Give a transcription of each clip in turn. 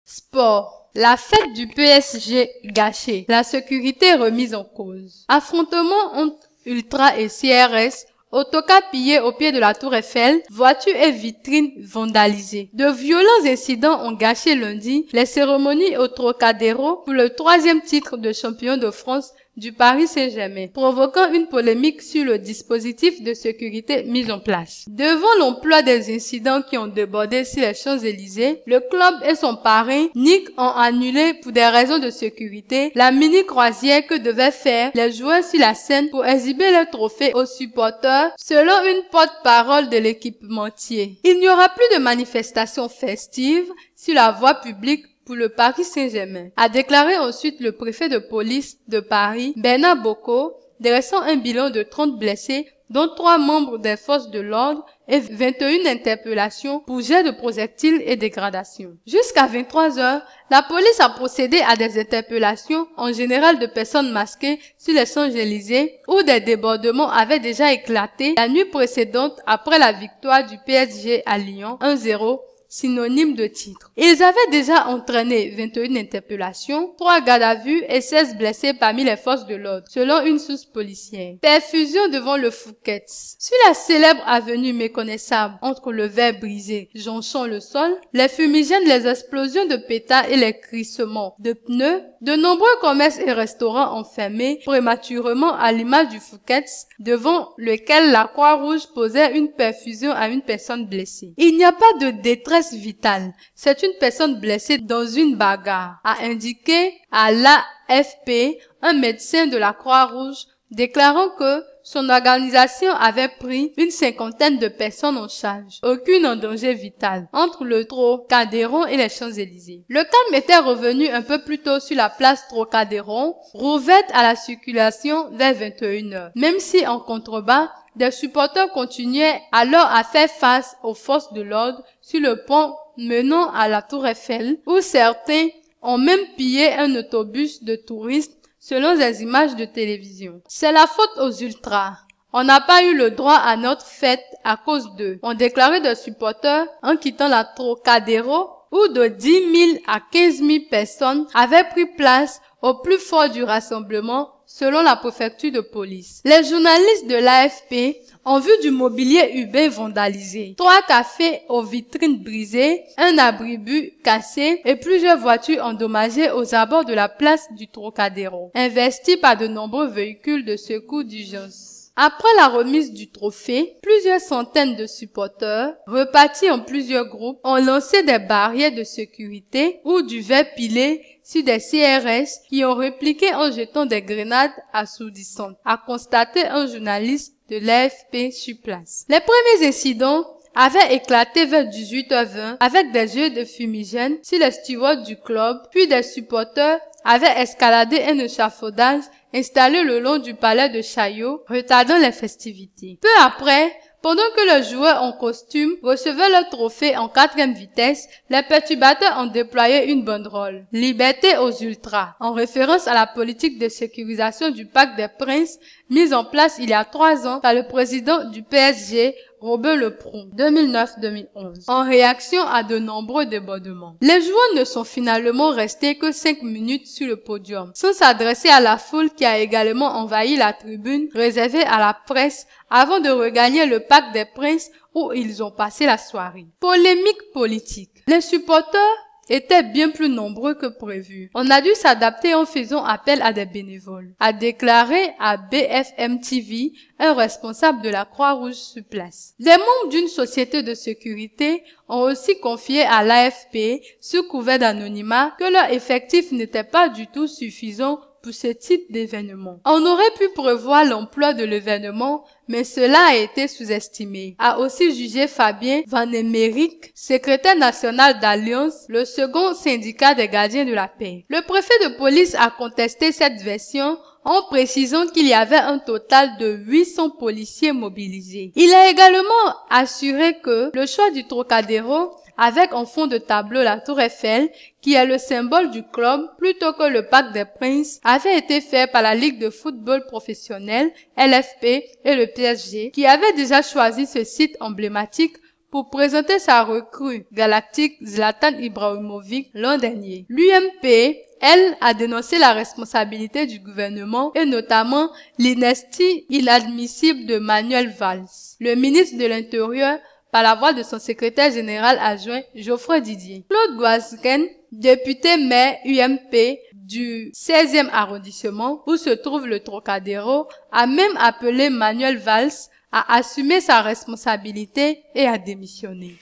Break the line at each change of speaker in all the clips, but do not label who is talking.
Sport. La fête du PSG gâchée. La sécurité remise en cause. Affrontement entre Ultra et CRS. Autocar pillé au pied de la Tour Eiffel, voitures et vitrines vandalisées. De violents incidents ont gâché lundi les cérémonies au Trocadéro pour le 3e titre de champion de France du Paris Saint-Germain, provoquant une polémique sur le dispositif de sécurité mis en place. Devant l'ampleur des incidents qui ont débordé sur les Champs-Élysées, le club et son parrain Nick ont annulé pour des raisons de sécurité la mini-croisière que devaient faire les joueurs sur la scène pour exhiber leurs trophées aux supporters, selon une porte-parole de l'équipementier. Il n'y aura plus de manifestations festives sur la voie publique pour le Paris Saint-Germain, a déclaré ensuite le préfet de police de Paris, Bernard Bocco, dressant un bilan de 30 blessés, dont 3 membres des forces de l'ordre et 21 interpellations pour jet de projectiles et dégradation. Jusqu'à 23 heures, la police a procédé à des interpellations, en général de personnes masquées, sur les Champs-Élysées, où des débordements avaient déjà éclaté la nuit précédente après la victoire du PSG à Lyon 1-0, synonyme de titre. Ils avaient déjà entraîné 21 interpellations, 3 gardes à vue et 16 blessés parmi les forces de l'ordre, selon une source policière. Perfusion devant le Fouquet's. Sur la célèbre avenue méconnaissable entre le verre brisé jonchant le sol, les fumigènes, les explosions de pétards et les crissements de pneus, de nombreux commerces et restaurants ont fermé prématurément à l'image du Fouquet's, devant lequel la Croix-Rouge posait une perfusion à une personne blessée. Il n'y a pas de détresse vitale. C'est une personne blessée dans une bagarre, a indiqué à l'AFP un médecin de la Croix-Rouge, déclarant que son organisation avait pris une 50aine de personnes en charge, aucune en danger vital, entre le Trocadéro et les Champs-Élysées. Le calme était revenu un peu plus tôt sur la place Trocadéro, rouverte à la circulation vers 21h, même si en contrebas, des supporters continuaient alors à faire face aux forces de l'ordre sur le pont menant à la Tour Eiffel, où certains ont même pillé un autobus de touristes selon les images de télévision. C'est la faute aux ultras. On n'a pas eu le droit à notre fête à cause d'eux, ont déclaré des supporters en quittant la Trocadéro, où de 10 000 à 15 000 personnes avaient pris place au plus fort du rassemblement, selon la préfecture de police. Les journalistes de l'AFP ont vu du mobilier urbain vandalisé, 3 cafés aux vitrines brisées, un abribus cassé et plusieurs voitures endommagées aux abords de la place du Trocadéro, investies par de nombreux véhicules de secours d'urgence. Après la remise du trophée, plusieurs centaines de supporters, repartis en plusieurs groupes, ont lancé des barrières de sécurité ou du verre pilé sur des CRS qui ont répliqué en jetant des grenades assourdissantes, a constaté un journaliste de l'AFP sur place. Les premiers incidents avaient éclaté vers 18h20 avec des jeux de fumigène sur les stewards du club, puis des supporters avaient escaladé un échafaudage installé le long du palais de Chaillot, retardant les festivités. Peu après, pendant que les joueurs en costume recevaient leur trophée en 4e vitesse, les perturbateurs ont déployé une banderole « Liberté aux ultras » en référence à la politique de sécurisation du Parc des Princes mise en place il y a 3 ans par le président du PSG, Robert Lepron, 2009-2011, en réaction à de nombreux débordements. Les joueurs ne sont finalement restés que 5 minutes sur le podium, sans s'adresser à la foule qui a également envahi la tribune réservée à la presse avant de regagner le Parc des Princes où ils ont passé la soirée. Polémique politique. Les supporters étaient bien plus nombreux que prévu. On a dû s'adapter en faisant appel à des bénévoles, a déclaré à BFM TV un responsable de la Croix-Rouge sur place. Des membres d'une société de sécurité ont aussi confié à l'AFP, sous couvert d'anonymat, que leur effectif n'était pas du tout suffisant pour ce type d'événement. On aurait pu prévoir l'ampleur de l'événement, mais cela a été sous-estimé, a aussi jugé Fabien Van Emerick, secrétaire national d'Alliance, le second syndicat des gardiens de la paix. Le préfet de police a contesté cette version en précisant qu'il y avait un total de 800 policiers mobilisés. Il a également assuré que le choix du Trocadéro, avec en fond de tableau la Tour Eiffel, qui est le symbole du club, plutôt que le Parc des Princes, avait été fait par la Ligue de football professionnel, LFP, et le PSG, qui avaient déjà choisi ce site emblématique pour présenter sa recrue galactique Zlatan Ibrahimovic l'an dernier. L'UMP, elle, a dénoncé la responsabilité du gouvernement et notamment l'inestie inadmissible de Manuel Valls, le ministre de l'Intérieur, par la voix de son secrétaire général adjoint Geoffroy Didier. Claude Goasguen, député maire UMP du 16e arrondissement où se trouve le Trocadéro, a même appelé Manuel Valls à assumer sa responsabilité et à démissionner.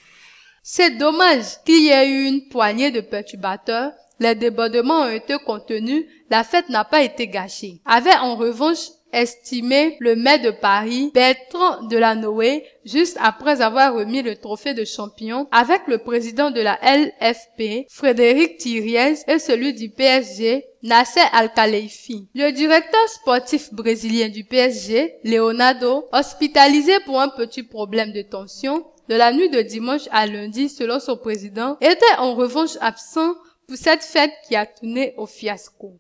C'est dommage qu'il y ait eu une poignée de perturbateurs. Les débordements ont été contenus, la fête n'a pas été gâchée. Avait en revanche estimé le maire de Paris, Bertrand Delanoë, juste après avoir remis le trophée de champion avec le président de la LFP, Frédéric Thiriez, et celui du PSG, Nasser Al-Khelaifi. Le directeur sportif brésilien du PSG, Leonardo, hospitalisé pour un petit problème de tension, de la nuit de dimanche à lundi selon son président, était en revanche absent pour cette fête qui a tourné au fiasco.